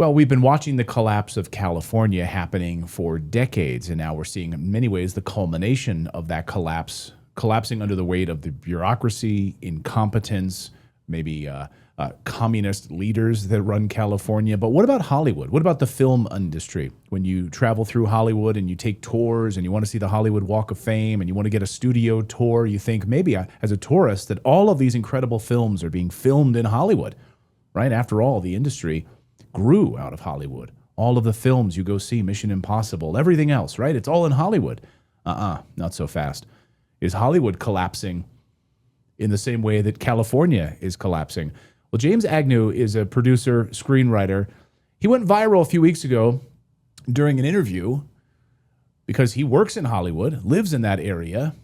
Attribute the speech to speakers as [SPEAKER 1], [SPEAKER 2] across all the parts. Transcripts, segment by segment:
[SPEAKER 1] Well, we've been watching the collapse of California happening for decades, and now we're seeing, in many ways, the culmination of that collapse, collapsing under the weight of the bureaucracy, incompetence, maybe communist leaders that run California. But what about Hollywood? What about the film industry? When you travel through Hollywood and you take tours and you want to see the Hollywood Walk of Fame and you want to get a studio tour, you think maybe as a tourist that all of these incredible films are being filmed in Hollywood, right? After all, the industry grew out of Hollywood. All of the films you go see, Mission Impossible, everything else, right? It's all in Hollywood. Not so fast. Is Hollywood collapsing in the same way that California is collapsing? Well, James Agnew is a producer, screenwriter. He went viral a few weeks ago during an interview because he works in Hollywood, lives in that area,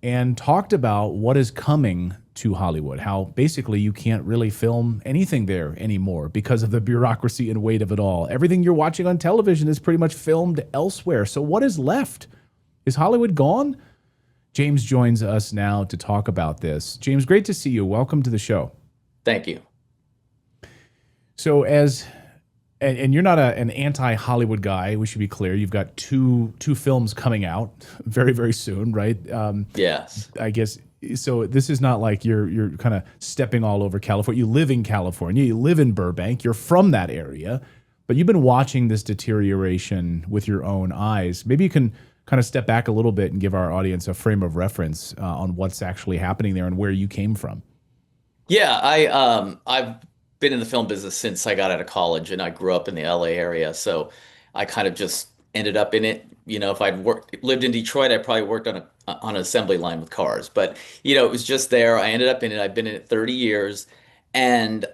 [SPEAKER 1] and talked about what is coming to Hollywood, how basically you can't really film anything there anymore because of the bureaucracy and weight of it all. Everything you're watching on television is pretty much filmed elsewhere. So what is left? Is Hollywood gone? James joins us now to talk about this. James, great to see you. Welcome to the show.
[SPEAKER 2] Thank you.
[SPEAKER 1] So and you're not an anti-Hollywood guy, we should be clear. You've got two films coming out very, very soon, right?
[SPEAKER 2] Yes.
[SPEAKER 1] I guess, so this is not like you're kind of stepping all over California. You live in California, you live in Burbank, you're from that area, but you've been watching this deterioration with your own eyes. Maybe you can kind of step back a little bit and give our audience a frame of reference on what's actually happening there and where you came from.
[SPEAKER 2] Yeah, I've been in the film business since I got out of college, and I grew up in the LA area, so I kind of just ended up in it. If I'd lived in Detroit, I probably worked on an assembly line with cars. But it was just there. I ended up in it. I've been in it 30 years, and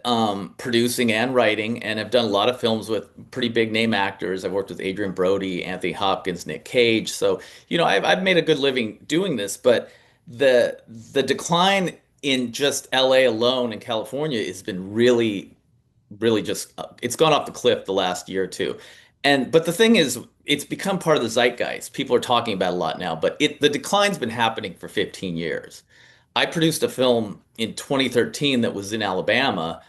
[SPEAKER 2] producing and writing, and I've done a lot of films with pretty big name actors. I've worked with Adrian Brody, Anthony Hopkins, Nick Cage. So I've made a good living doing this. But the decline in just LA alone in California has been really, really just it's gone off the cliff the last year or two. But the thing is, it's become part of the zeitgeist. People are talking about it a lot now, but the decline's been happening for 15 years. I produced a film in 2013 that was in Alabama,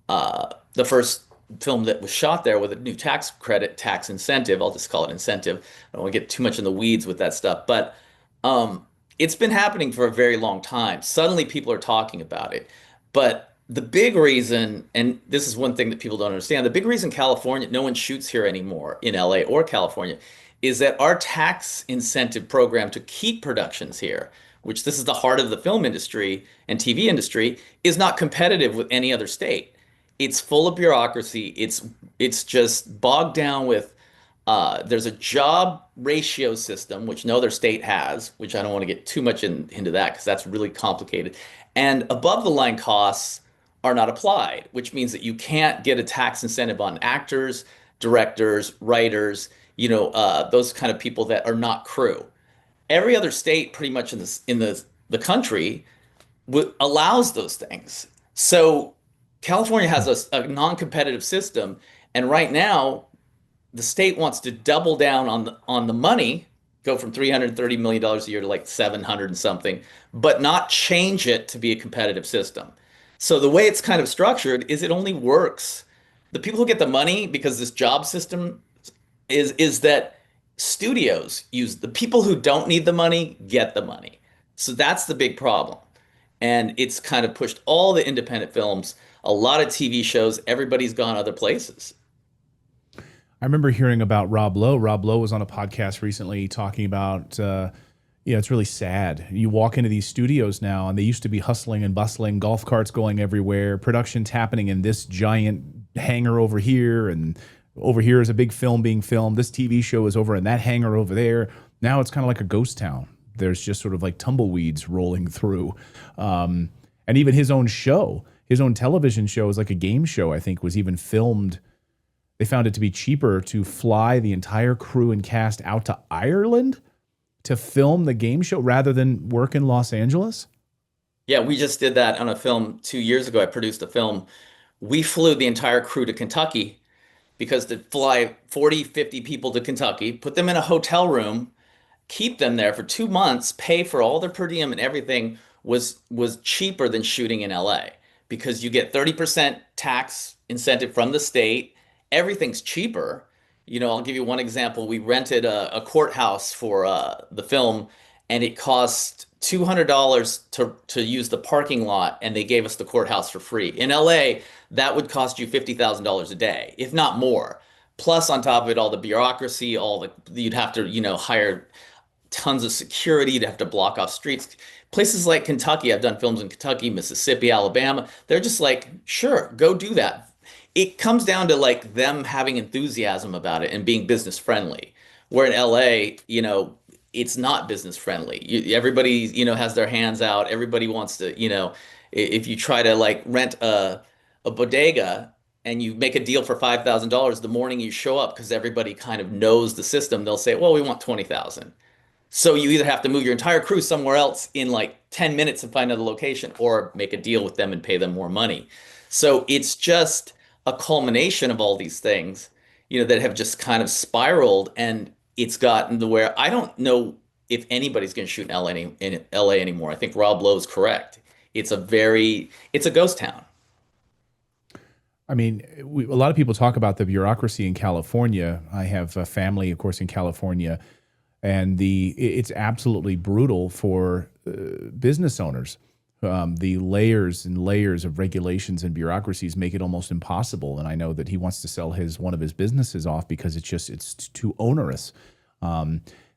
[SPEAKER 2] the first film that was shot there with a new tax credit, tax incentive. I'll just call it incentive. I don't want to get too much in the weeds with that stuff, but it's been happening for a very long time. Suddenly people are talking about it. But the big reason, and this is one thing that people don't understand, the big reason California, no one shoots here anymore in LA or California, is that our tax incentive program to keep productions here, which this is the heart of the film industry and TV industry, is not competitive with any other state. It's full of bureaucracy. It's just bogged down with there's a job ratio system, which no other state has, which I don't want to get too much into that because that's really complicated. And above the line costs are not applied, which means that you can't get a tax incentive on actors, directors, writers, those kind of people that are not crew. Every other state pretty much in the country allows those things. So California has a non-competitive system, and right now the state wants to double down on the money, go from $330 million a year to like 700 and something, but not change it to be a competitive system. So the way it's kind of structured is it only works. The people who get the money because this job system is that studios use the people who don't need the money get the money. So that's the big problem. And it's kind of pushed all the independent films, a lot of TV shows, everybody's gone other places.
[SPEAKER 1] I remember hearing about Rob Lowe. Rob Lowe was on a podcast recently talking about, it's really sad. You walk into these studios now, and they used to be hustling and bustling, golf carts going everywhere, productions happening in this giant hangar over here, and over here is a big film being filmed. This TV show is over in that hangar over there. Now it's kind of like a ghost town. There's just sort of like tumbleweeds rolling through. And even his own show, his own television show is like a game show, I think, was even filmed. They found it to be cheaper to fly the entire crew and cast out to Ireland to film the game show rather than work in Los Angeles.
[SPEAKER 2] Yeah, we just did that on a film 2 years ago. I produced a film. We flew the entire crew to Kentucky because to fly 40, 50 people to Kentucky, put them in a hotel room, keep them there for 2 months, pay for all their per diem and everything was cheaper than shooting in LA because you get 30% tax incentive from the state everything's cheaper. I'll give you one example. We rented a courthouse for the film, and it cost $200 to use the parking lot, and they gave us the courthouse for free. In LA, that would cost you $50,000 a day, if not more. Plus, on top of it, all the bureaucracy, all the you'd have to, hire tons of security. You'd have to block off streets. Places like Kentucky, I've done films in Kentucky, Mississippi, Alabama. They're just like, sure, go do that. It comes down to like them having enthusiasm about it and being business friendly. Where in LA, it's not business friendly. Everybody, has their hands out. Everybody wants to, if you try to like rent a bodega and you make a deal for $5,000 the morning you show up because everybody kind of knows the system, they'll say, well, we want 20,000. So you either have to move your entire crew somewhere else in like 10 minutes and find another location or make a deal with them and pay them more money. So it's just a culmination of all these things, that have just kind of spiraled, and it's gotten to where I don't know if anybody's going to shoot in LA anymore. I think Rob Lowe's correct. It's a ghost town.
[SPEAKER 1] I mean, a lot of people talk about the bureaucracy in California. I have a family, of course, in California, and it's absolutely brutal for business owners. The layers and layers of regulations and bureaucracies make it almost impossible. And I know that he wants to sell one of his businesses off because it's too onerous.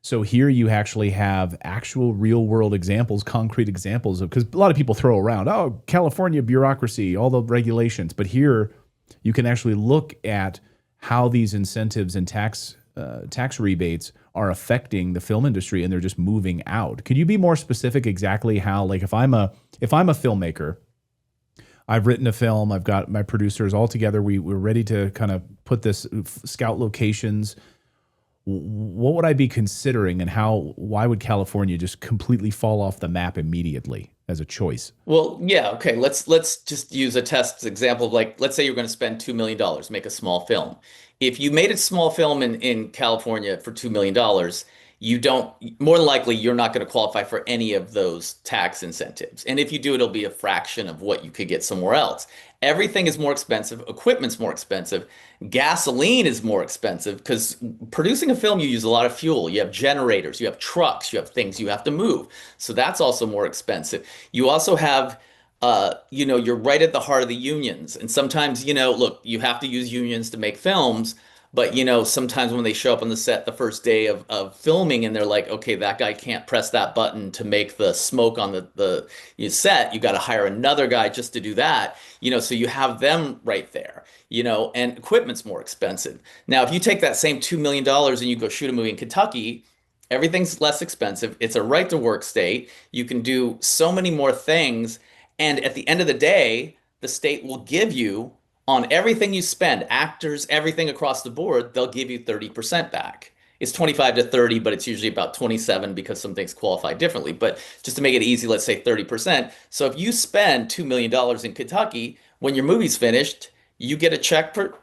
[SPEAKER 1] So here you actually have actual real world examples, concrete examples of, because a lot of people throw around, oh, California bureaucracy, all the regulations, but here you can actually look at how these incentives and tax rebates are affecting the film industry, and they're just moving out. Could you be more specific exactly how, like, if I'm a filmmaker, I've written a film, I've got my producers all together, we're ready to kind of put this, scout locations, what would I be considering, and why would California just completely fall off the map immediately as a choice?
[SPEAKER 2] Well, yeah, okay. Let's just use a test example of, like, let's say you're going to spend $2 million, make a small film. If you made a small film in California for $2 million, you don't, more than likely, you're not going to qualify for any of those tax incentives. And if you do, it'll be a fraction of what you could get somewhere else. Everything is more expensive, equipment's more expensive, gasoline is more expensive because producing a film, you use a lot of fuel. You have generators, you have trucks, you have things you have to move. So that's also more expensive. You also have you're right at the heart of the unions. And sometimes, look, you have to use unions to make films, but, sometimes when they show up on the set the first day of filming and they're like, okay, that guy can't press that button to make the smoke on the set, you got to hire another guy just to do that, so you have them right there, and equipment's more expensive. Now, if you take that same $2 million and you go shoot a movie in Kentucky, everything's less expensive. It's a right to work state. You can do so many more things. And at the end of the day, the state will give you, on everything you spend, actors, everything across the board, they'll give you 30% back. It's 25 to 30, but it's usually about 27 because some things qualify differently. But just to make it easy, let's say 30%. So if you spend $2 million in Kentucky, when your movie's finished, you get a check for,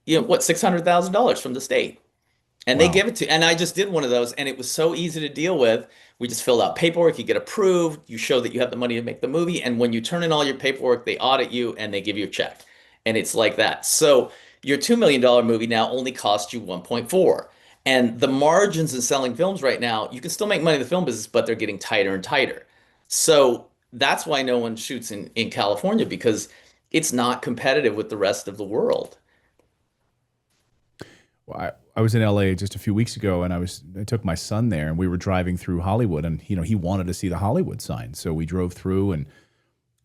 [SPEAKER 2] $600,000 from the state. And they
[SPEAKER 1] Wow.
[SPEAKER 2] give it to, and I just did one of those, and it was so easy to deal with. We just filled out paperwork, you get approved, you show that you have the money to make the movie, and when you turn in all your paperwork, they audit you and they give you a check. And it's like that. So your $2 million movie now only costs you 1.4. And the margins in selling films right now, you can still make money in the film business, but they're getting tighter and tighter. So that's why no one shoots in California, because it's not competitive with the rest of the world.
[SPEAKER 1] Well, I was in LA just a few weeks ago, and I took my son there, and we were driving through Hollywood, and he wanted to see the Hollywood sign, so we drove through, and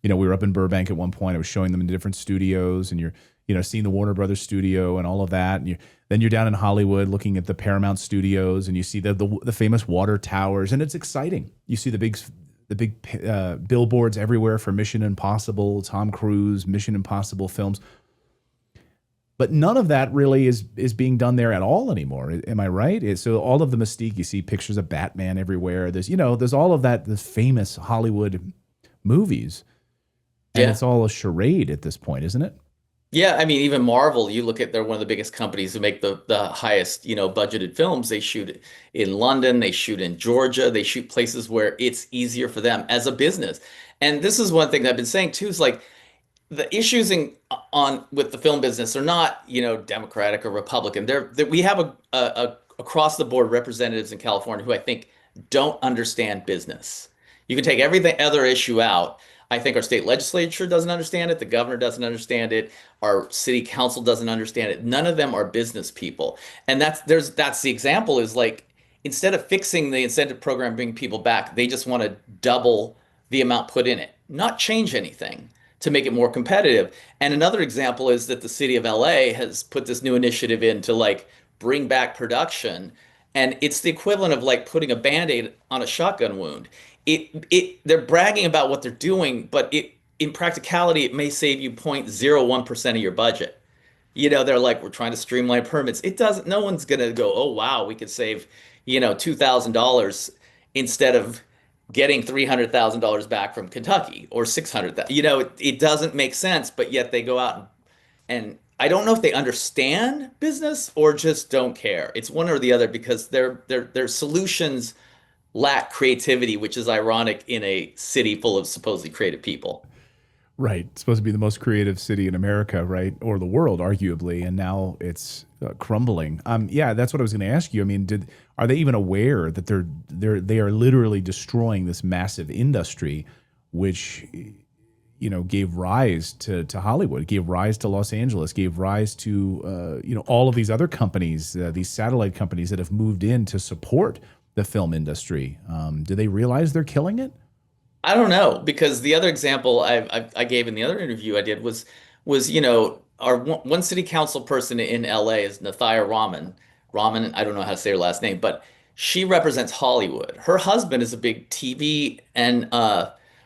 [SPEAKER 1] we were up in Burbank at one point. I was showing them in different studios, and you're seeing the Warner Brothers studio and all of that, and then you're down in Hollywood looking at the Paramount studios, and you see the famous water towers, and it's exciting. You see the big billboards everywhere for Mission Impossible, Tom Cruise, Mission Impossible films. But none of that really is being done there at all anymore. Am I right? So all of the mystique, you see pictures of Batman everywhere. There's all of that, the famous Hollywood movies, and
[SPEAKER 2] Yeah.
[SPEAKER 1] it's all a charade at this point, isn't it?
[SPEAKER 2] Yeah, I mean, even Marvel, you look at, they're one of the biggest companies who make the highest, budgeted films. They shoot in London, they shoot in Georgia, they shoot places where it's easier for them as a business. And this is one thing that I've been saying too, is like, the issues on with the film business are not, Democratic or Republican. We have a across the board representatives in California who I think don't understand business. You can take every other issue out. I think our state legislature doesn't understand it. The governor doesn't understand it. Our city council doesn't understand it. None of them are business people. And that's the example is like instead of fixing the incentive program, bringing people back, they just want to double the amount put in it, not change anything to make it more competitive. And another example is that the city of LA has put this new initiative in to like bring back production. And it's the equivalent of like putting a band-aid on a shotgun wound. They're bragging about what they're doing, but in practicality, it may save you 0.01% of your budget. They're like, we're trying to streamline permits. It doesn't, no one's gonna go, oh wow, we could save, $2,000 instead of getting $300,000 back from Kentucky or 600,000. It doesn't make sense, but yet they go out and I don't know if they understand business or just don't care. It's one or the other because their solutions lack creativity, which is ironic in a city full of supposedly creative people.
[SPEAKER 1] Right. It's supposed to be the most creative city in America, right? Or the world, arguably. And now it's crumbling. Yeah, that's what I was going to ask you. I mean, are they even aware that they are literally destroying this massive industry, which, gave rise to Hollywood, gave rise to Los Angeles, gave rise to, all of these other companies, these satellite companies that have moved in to support the film industry. Do they realize they're killing it?
[SPEAKER 2] I don't know because the other example I gave in the other interview I did was our one city council person in LA is Nathaya Raman. Raman, I don't know how to say her last name, but she represents Hollywood. Her husband is a big TV and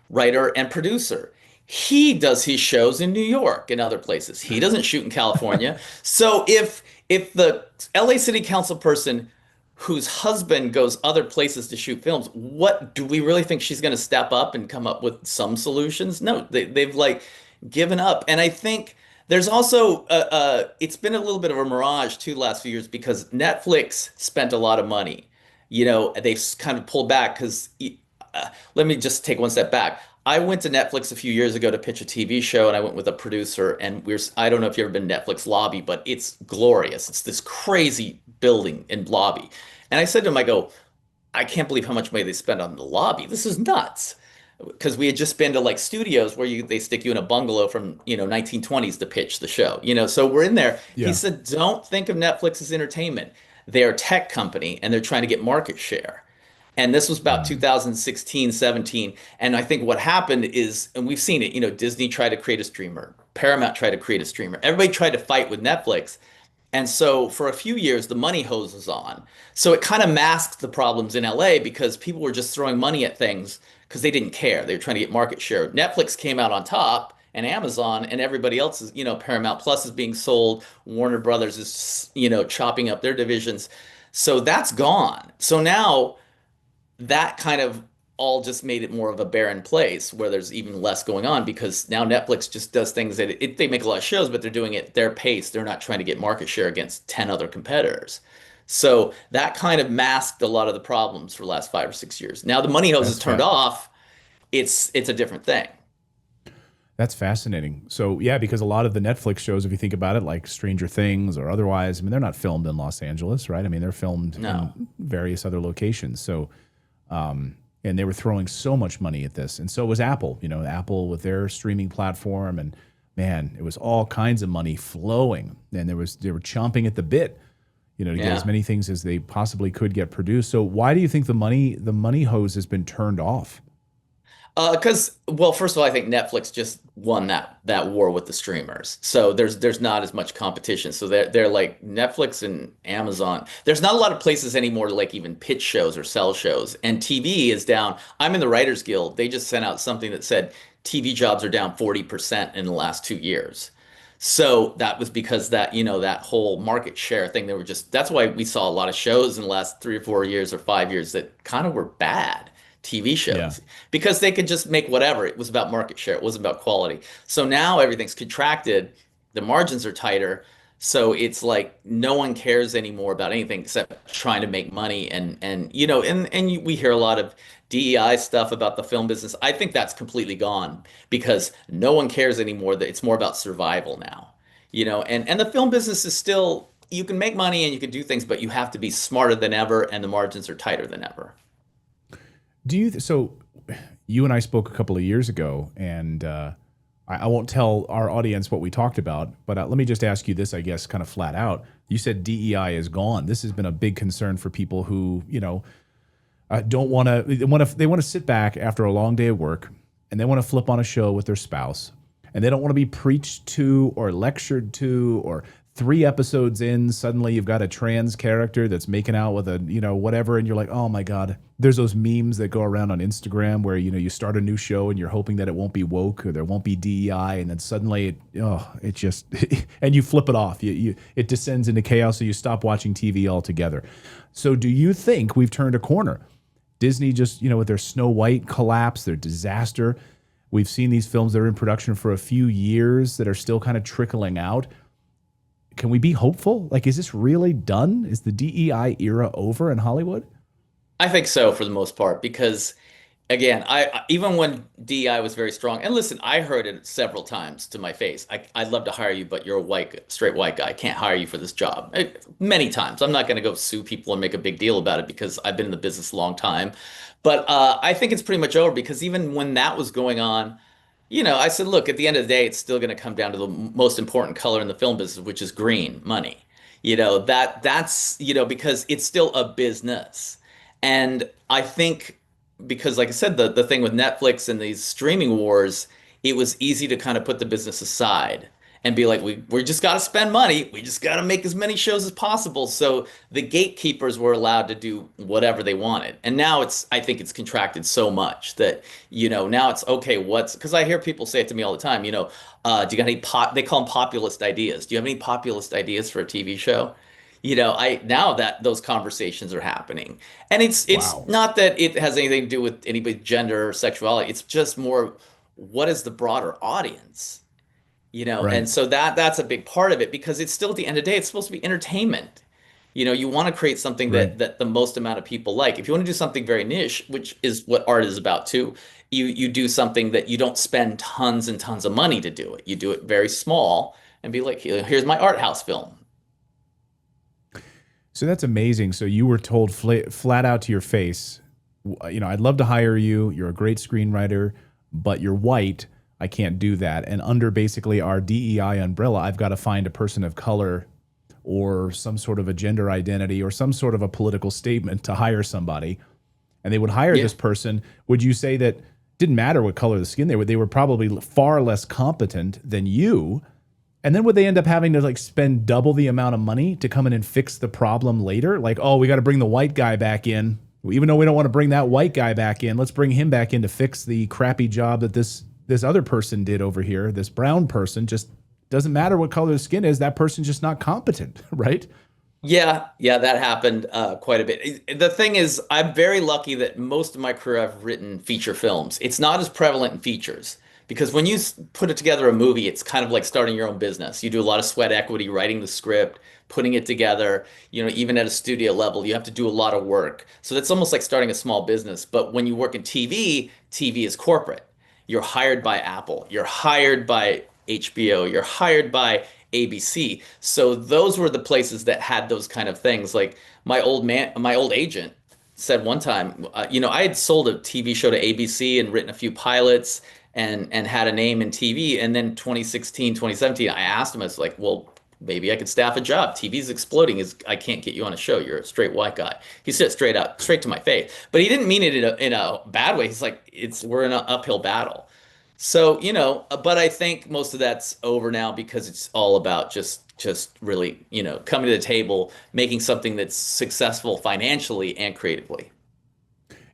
[SPEAKER 2] writer and producer. He does his shows in New York and other places. He doesn't shoot in California. So if the LA city council person whose husband goes other places to shoot films, what do we really think she's going to step up and come up with some solutions? No, they've like given up. And I think there's also it's been a little bit of a mirage too the last few years because Netflix spent a lot of money. They've kind of pulled back because let me just take one step back. I went to Netflix a few years ago to pitch a TV show, and I went with a producer, and I don't know if you've ever been to Netflix lobby, but it's glorious. It's this crazy building and lobby. And I said to him, I go, I can't believe how much money they spend on the lobby. This is nuts. Because we had just been to like studios where they stick you in a bungalow from, 1920s to pitch the show. So we're in there. He
[SPEAKER 1] Yeah.
[SPEAKER 2] said, don't think of Netflix as entertainment. They're a tech company and they're trying to get market share. And this was about 2016, 17. And I think what happened is, and we've seen it, Disney tried to create a streamer, Paramount tried to create a streamer. Everybody tried to fight with Netflix. And so for a few years, the money hose was on. So it kind of masked the problems in LA because people were just throwing money at things because they didn't care. They were trying to get market share. Netflix came out on top and Amazon and everybody else is, Paramount Plus is being sold. Warner Brothers is, chopping up their divisions. So that's gone. So now that kind of all just made it more of a barren place where there's even less going on because now Netflix just does things that they make a lot of shows, but they're doing it at their pace. They're not trying to get market share against 10 other competitors. So that kind of masked a lot of the problems for the last 5 or 6 years. Now the money hose is
[SPEAKER 1] That's
[SPEAKER 2] turned
[SPEAKER 1] fa-
[SPEAKER 2] off. It's a different thing.
[SPEAKER 1] That's fascinating. So yeah, because a lot of the Netflix shows, if you think about it, like Stranger Things or otherwise, I mean, they're not filmed in Los Angeles, right? I mean, they're filmed
[SPEAKER 2] No.
[SPEAKER 1] in various other locations. So, and they were throwing so much money at this, and so was Apple. Apple with their streaming platform, and man, it was all kinds of money flowing, and they were chomping at the bit, to get as
[SPEAKER 2] Yeah.
[SPEAKER 1] many things as they possibly could get produced. So why do you think the money hose has been turned off?
[SPEAKER 2] Well, first of all, I think Netflix just won that war with the streamers. So there's not as much competition. So they're like Netflix and Amazon. There's not a lot of places anymore to like even pitch shows or sell shows. And TV is down. I'm in the Writers Guild. They just sent out something that said TV jobs are down 40% in the last 2 years. So that was because that whole market share thing, that's why we saw a lot of shows in the last 3 or 4 years or 5 years that kind of were bad TV
[SPEAKER 1] Yeah.
[SPEAKER 2] shows because they could just make whatever. It was about market share. It wasn't about quality. So now everything's contracted. The margins are tighter. So it's like no one cares anymore about anything except trying to make money and you know we hear a lot of DEI stuff about the film business. I think that's completely gone because no one cares anymore that it's more about survival now. You know, and the film business is still you can make money and you can do things, but you have to be smarter than ever and the margins are tighter than ever.
[SPEAKER 1] Do you? So, you and I spoke a couple of years ago, and I won't tell our audience what we talked about, but let me just ask you this, I guess, kind of flat out. You said DEI is gone. This has been a big concern for people who, don't want to. They want to sit back after a long day of work, and they want to flip on a show with their spouse, and they don't want to be preached to or lectured to or 3 episodes in, suddenly you've got a trans character that's making out with a, whatever. And you're like, oh my God, there's those memes that go around on Instagram where, you start a new show and you're hoping that it won't be woke or there won't be DEI. And then suddenly it just, and you flip it off. It descends into chaos. So you stop watching TV altogether. So do you think we've turned a corner? Disney just, with their Snow White collapse, their disaster. We've seen these films that are in production for a few years that are still kind of trickling out. Can we be hopeful? Like, is this really done? Is the DEI era over in Hollywood?
[SPEAKER 2] I think so for the most part because again, even when DEI was very strong, and listen, I heard it several times to my face. I'd love to hire you, but you're a straight white guy. I can't hire you for this job. Many times. I'm not going to go sue people and make a big deal about it because I've been in the business a long time. But I think it's pretty much over because even when that was going on, I said, look, at the end of the day, it's still going to come down to the most important color in the film business, which is green, money. That's, because it's still a business. And I think because like I said, the thing with Netflix and these streaming wars, it was easy to kind of put the business aside and be like, we just got to spend money. We just got to make as many shows as possible. So the gatekeepers were allowed to do whatever they wanted. And now I think it's contracted so much that, now it's okay, because I hear people say it to me all the time, do you got any they call them populist ideas. Do you have any populist ideas for a TV show? Now that those conversations are happening, and it's
[SPEAKER 1] Wow.
[SPEAKER 2] not that it has anything to do with anybody's gender or sexuality. It's just more, what is the broader audience?
[SPEAKER 1] Right.
[SPEAKER 2] And so that's a big part of it because it's still at the end of the day, it's supposed to be entertainment. You want to create something
[SPEAKER 1] Right.
[SPEAKER 2] that the most amount of people like. If you want to do something very niche, which is what art is about too, you do something that you don't spend tons and tons of money to do it. You do it very small and be like, here's my art house film.
[SPEAKER 1] So that's amazing. So you were told flat out to your face, I'd love to hire you. You're a great screenwriter, but you're white. I can't do that. And under basically our DEI umbrella, I've got to find a person of color or some sort of a gender identity or some sort of a political statement to hire somebody. And they would hire
[SPEAKER 2] Yeah.
[SPEAKER 1] this person. Would you say that didn't matter what color of the skin they were probably far less competent than you? And then would they end up having to like spend double the amount of money to come in and fix the problem later? Like, oh, we got to bring the white guy back in. Even though we don't want to bring that white guy back in, let's bring him back in to fix the crappy job that this other person did over here. This brown person just doesn't matter what color the skin is. That person's just not competent, right?
[SPEAKER 2] Yeah, that happened quite a bit. The thing is, I'm very lucky that most of my career I've written feature films. It's not as prevalent in features because when you put it together a movie, it's kind of like starting your own business. You do a lot of sweat equity, writing the script, putting it together. Even at a studio level, you have to do a lot of work. So that's almost like starting a small business. But when you work in TV, TV is corporate. You're hired by Apple. You're hired by HBO. You're hired by ABC. So those were the places that had those kind of things. Like my old agent said one time, I had sold a TV show to ABC and written a few pilots and had a name in TV. And then 2016, 2017, I asked him, I was like, well, maybe I could staff a job. TV's exploding. I can't get you on a show. You're a straight white guy. He said straight to my face. But he didn't mean it in a bad way. He's like, we're in an uphill battle. So, but I think most of that's over now because it's all about just really, coming to the table, making something that's successful financially and creatively.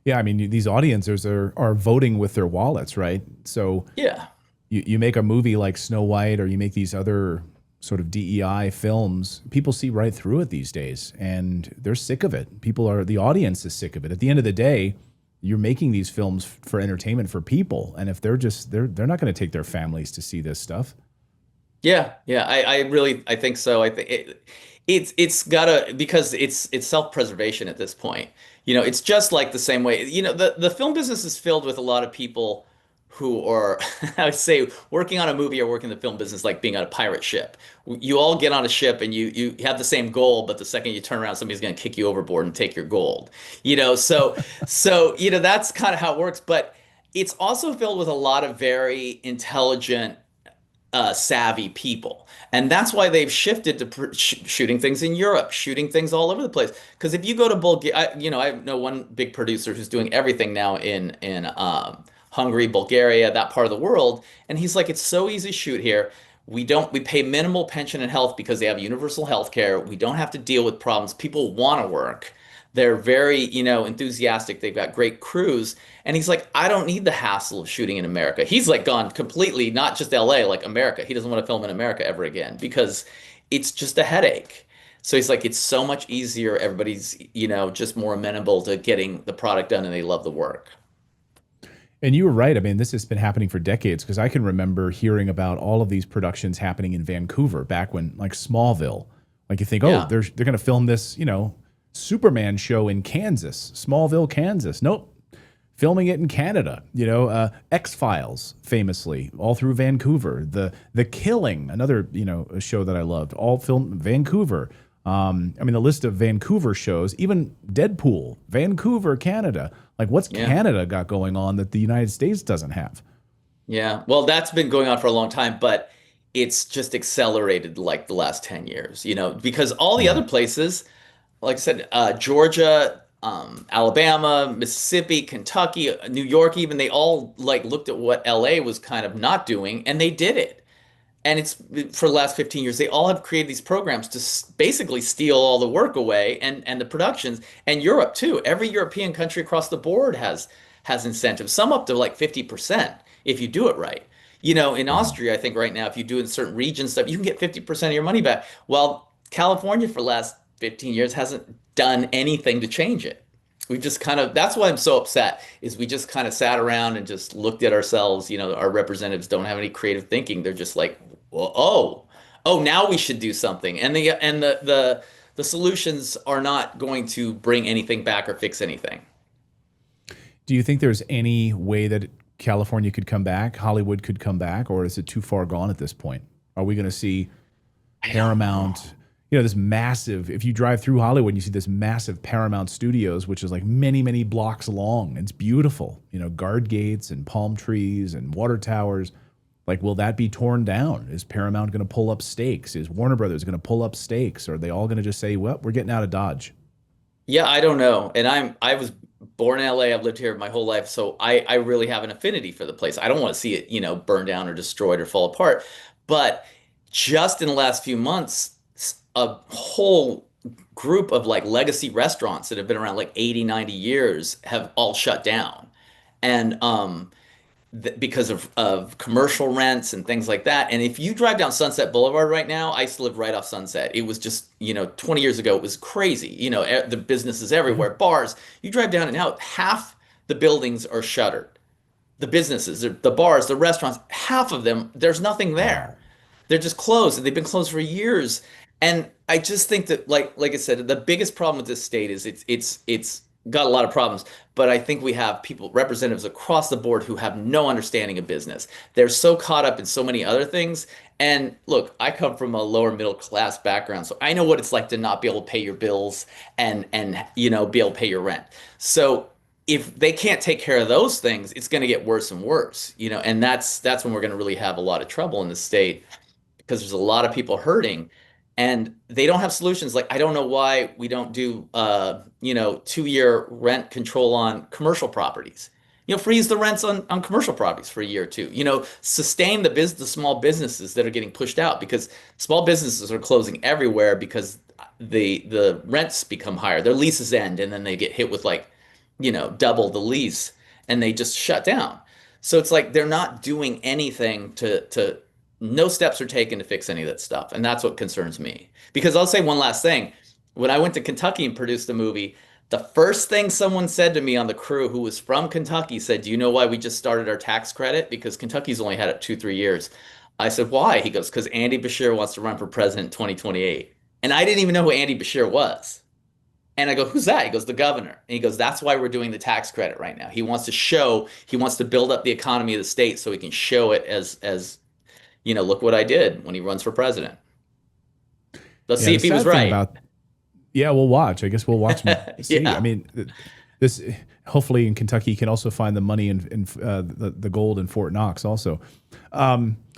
[SPEAKER 1] Yeah, I mean, these audiences are voting with their wallets, right? So
[SPEAKER 2] Yeah.
[SPEAKER 1] you make a movie like Snow White or you make these other sort of DEI films, people see right through it these days and they're sick of it. The audience is sick of it. At the end of the day, you're making these films for entertainment for people. And if they're not going to take their families to see this stuff.
[SPEAKER 2] Yeah, yeah, I really I think so. I think it's gotta because it's self-preservation at this point. It's just like the same way. The film business is filled with a lot of people who are, I would say, working on a movie or working in the film business like being on a pirate ship. You all get on a ship and you have the same goal, but the second you turn around, somebody's going to kick you overboard and take your gold. That's kind of how it works. But it's also filled with a lot of very intelligent savvy people. And that's why they've shifted to shooting things in Europe, shooting things all over the place. Because if you go to Bulgaria, I know one big producer who's doing everything now in Hungary, Bulgaria, that part of the world, and he's like, it's so easy to shoot here. We pay minimal pension and health because they have universal health care. We don't have to deal with problems. People want to work. They're very, enthusiastic. They've got great crews. And he's like, I don't need the hassle of shooting in America. He's like gone completely, not just LA, like America. He doesn't want to film in America ever again because it's just a headache. So he's like, it's so much easier. Everybody's, just more amenable to getting the product done and they love the work.
[SPEAKER 1] And you were right. I mean, this has been happening for decades because I can remember hearing about all of these productions happening in Vancouver back when, like Smallville. Like you think, oh,
[SPEAKER 2] Yeah.
[SPEAKER 1] they're going to film this, Superman show in Kansas, Smallville, Kansas. Nope, filming it in Canada. X-Files, famously, all through Vancouver. The Killing, another a show that I loved, all filmed in Vancouver. I mean, the list of Vancouver shows, even Deadpool, Vancouver, Canada. Like, what's
[SPEAKER 2] Yeah.
[SPEAKER 1] Canada got going on that the United States doesn't have?
[SPEAKER 2] Yeah. Well, that's been going on for a long time, but it's just accelerated like the last 10 years, because all the
[SPEAKER 1] Yeah.
[SPEAKER 2] other places, like I said, Georgia, Alabama, Mississippi, Kentucky, New York, even they all like looked at what LA was kind of not doing and they did it. And it's for the last 15 years, they all have created these programs to basically steal all the work away and the productions. And Europe too. Every European country across the board has incentives, some up to like 50% if you do it right. In
[SPEAKER 1] Wow.
[SPEAKER 2] Austria, I think right now, if you do in certain regions stuff, you can get 50% of your money back. Well, California for the last 15 years hasn't done anything to change it. We just kind of, that's why I'm so upset, is we just kind of sat around and just looked at ourselves. Our representatives don't have any creative thinking. They're just like, well, oh, now we should do something. And the solutions are not going to bring anything back or fix anything.
[SPEAKER 1] Do you think there's any way that California could come back, Hollywood could come back, or is it too far gone at this point? Are we going to see
[SPEAKER 2] I don't know.
[SPEAKER 1] Paramount, this massive, if you drive through Hollywood and you see this massive Paramount Studios, which is like many, many blocks long. It's beautiful, guard gates and palm trees and water towers. Like, will that be torn down? Is Paramount going to pull up stakes? Is Warner Brothers going to pull up stakes? Or are they all going to just say, well, we're getting out of Dodge?
[SPEAKER 2] Yeah, I don't know. And I was born in LA. I've lived here my whole life, so I really have an affinity for the place. I don't want to see it, burn down or destroyed or fall apart. But just in the last few months, a whole group of like legacy restaurants that have been around like 80, 90 years have all shut down. And because of commercial rents and things like that. And if you drive down Sunset Boulevard right now, I used to live right off Sunset. It was just, 20 years ago, it was crazy. The businesses
[SPEAKER 1] Yeah.
[SPEAKER 2] everywhere, bars. You drive down and now half the buildings are shuttered. The businesses, the bars, the restaurants, half of them, there's nothing there.
[SPEAKER 1] Wow.
[SPEAKER 2] They're just closed and they've been closed for years. And I just think that like I said, the biggest problem with this state is it's got a lot of problems, but I think we have people, representatives across the board who have no understanding of business. They're so caught up in so many other things. And look, I come from a lower middle class background, so I know what it's like to not be able to pay your bills and be able to pay your rent. So if they can't take care of those things, it's going to get worse and worse, and that's when we're going to really have a lot of trouble in the state because there's a lot of people hurting and they don't have solutions. Like, I don't know why we don't do, 2-year rent control on commercial properties. Freeze the rents on commercial properties for a year or two. Sustain the small businesses that are getting pushed out because small businesses are closing everywhere because the rents become higher. Their leases end and then they get hit with like, double the lease and they just shut down. So it's like they're not doing anything to no steps are taken to fix any of that stuff. And that's what concerns me. Because I'll say one last thing. When I went to Kentucky and produced the movie, the first thing someone said to me on the crew who was from Kentucky said, do you know why we just started our tax credit? Because Kentucky's only had it 2, 3 years. I said, why? He goes, because Andy Bashir wants to run for president in 2028. And I didn't even know who Andy Bashir was. And I go, who's that? He goes, the governor. And he goes, that's why we're doing the tax credit right now. He wants to build up the economy of the state so he can show it as, look what I did when he runs for president. Let's
[SPEAKER 1] Yeah,
[SPEAKER 2] see
[SPEAKER 1] the
[SPEAKER 2] if he was
[SPEAKER 1] sad thing
[SPEAKER 2] right.
[SPEAKER 1] about yeah, we'll watch. I guess we'll watch and see. I
[SPEAKER 2] Yeah.
[SPEAKER 1] mean, this hopefully in Kentucky you can also find the money in the gold in Fort Knox also,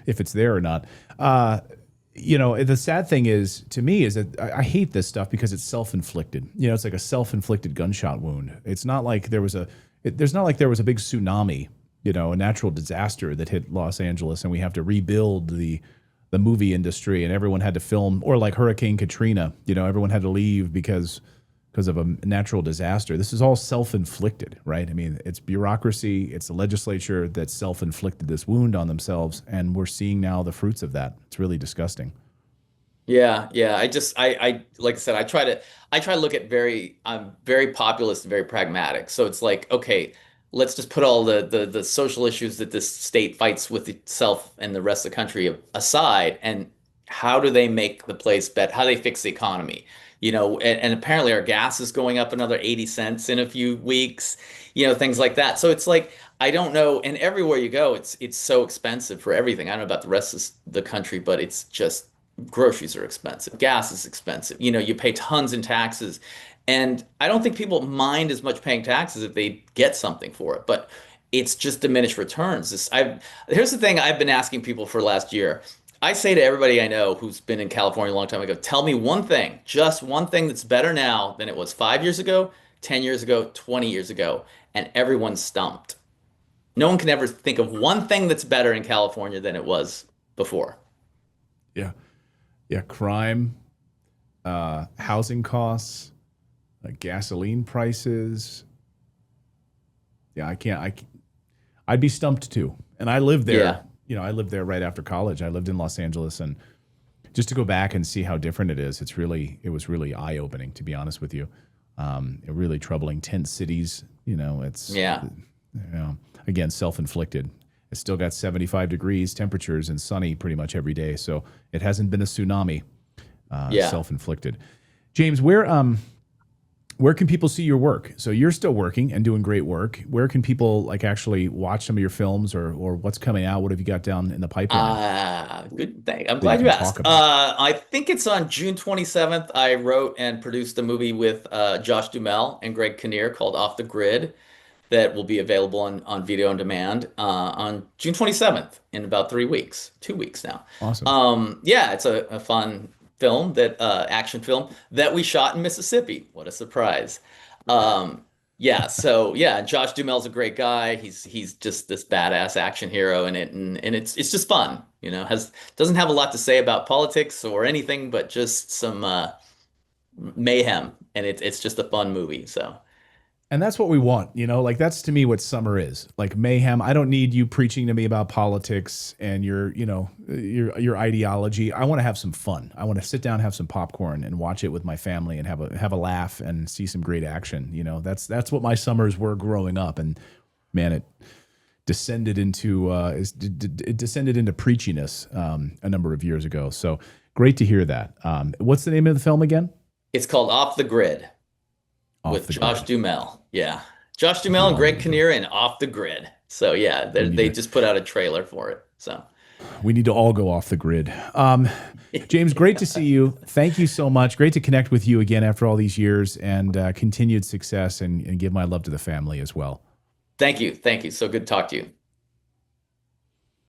[SPEAKER 1] if it's there or not. The sad thing is to me is that I hate this stuff because it's self-inflicted. It's like a self-inflicted gunshot wound. It's not like there's not like there was a big tsunami, a natural disaster that hit Los Angeles and we have to rebuild the movie industry and everyone had to film, or like Hurricane Katrina, everyone had to leave because of a natural disaster. This is all self-inflicted, right? I mean, it's bureaucracy, it's the legislature that self-inflicted this wound on themselves, and we're seeing now the fruits of that. It's really disgusting.
[SPEAKER 2] Yeah, yeah. Like I said, I try to look at I'm very populist and very pragmatic. So it's like, okay, let's just put all the social issues that this state fights with itself and the rest of the country aside, and how do they make the place better? How do they fix the economy? And apparently our gas is going up another 80 cents in a few weeks, things like that. So it's like, I don't know. And everywhere you go, it's so expensive for everything. I don't know about the rest of the country, but it's just groceries are expensive. Gas is expensive. You pay tons in taxes. And I don't think people mind as much paying taxes if they get something for it, but it's just diminished returns. Here's the thing I've been asking people for last year. I say to everybody I know who's been in California a long time, I go, tell me one thing, just one thing that's better now than it was 5 years ago, 10 years ago, 20 years ago. And everyone's stumped. No one can ever think of one thing that's better in California than it was before.
[SPEAKER 1] Yeah. Yeah. Crime, housing costs, gasoline prices. Yeah. I'd be stumped too. And I lived there.
[SPEAKER 2] Yeah.
[SPEAKER 1] I lived there right after college. I lived in Los Angeles, and just to go back and see how different it is, it was really eye opening, to be honest with you. Really troubling. Tent cities,
[SPEAKER 2] Yeah.
[SPEAKER 1] Again, self-inflicted. It's still got 75 degrees temperatures and sunny pretty much every day. So it hasn't been a tsunami,
[SPEAKER 2] Yeah.
[SPEAKER 1] self-inflicted. James, where can people see your work? So you're still working and doing great work. Where can people actually watch some of your films, or what's coming out? What have you got down in the pipeline
[SPEAKER 2] Good thing. I'm
[SPEAKER 1] that you
[SPEAKER 2] glad you
[SPEAKER 1] can
[SPEAKER 2] asked.
[SPEAKER 1] talk about?
[SPEAKER 2] I think it's on June 27th. I wrote and produced a movie with Josh Duhamel and Greg Kinnear called Off the Grid that will be available on video on demand on June 27th in about 3 weeks, 2 weeks now.
[SPEAKER 1] Awesome.
[SPEAKER 2] Yeah, it's a fun film action film that we shot in Mississippi. What a surprise. Yeah, so yeah, Josh Duhamel's a great guy. He's just this badass action hero in it, and it's just fun. Doesn't have a lot to say about politics or anything, but just some mayhem, and it's just a fun movie. So
[SPEAKER 1] And that's what we want, that's to me what summer is. Like mayhem. I don't need you preaching to me about politics and your ideology. I want to have some fun. I want to sit down, have some popcorn, and watch it with my family and have a laugh and see some great action. That's what my summers were growing up. And man, it descended into preachiness a number of years ago. So great to hear that. What's the name of the film again?
[SPEAKER 2] it's called Off the Grid.
[SPEAKER 1] Off
[SPEAKER 2] With
[SPEAKER 1] the
[SPEAKER 2] Josh
[SPEAKER 1] Grid.
[SPEAKER 2] Duhamel. Yeah. Josh Duhamel and Greg Kinnear and Off the Grid. So yeah,
[SPEAKER 1] We need
[SPEAKER 2] they
[SPEAKER 1] to
[SPEAKER 2] just put out a trailer for it. So
[SPEAKER 1] we need to all go off the grid. James, great to see you. Thank you so much. Great to connect with you again after all these years, and continued success, and give my love to the family as well.
[SPEAKER 2] thank you. Thank you. So good to talk to you.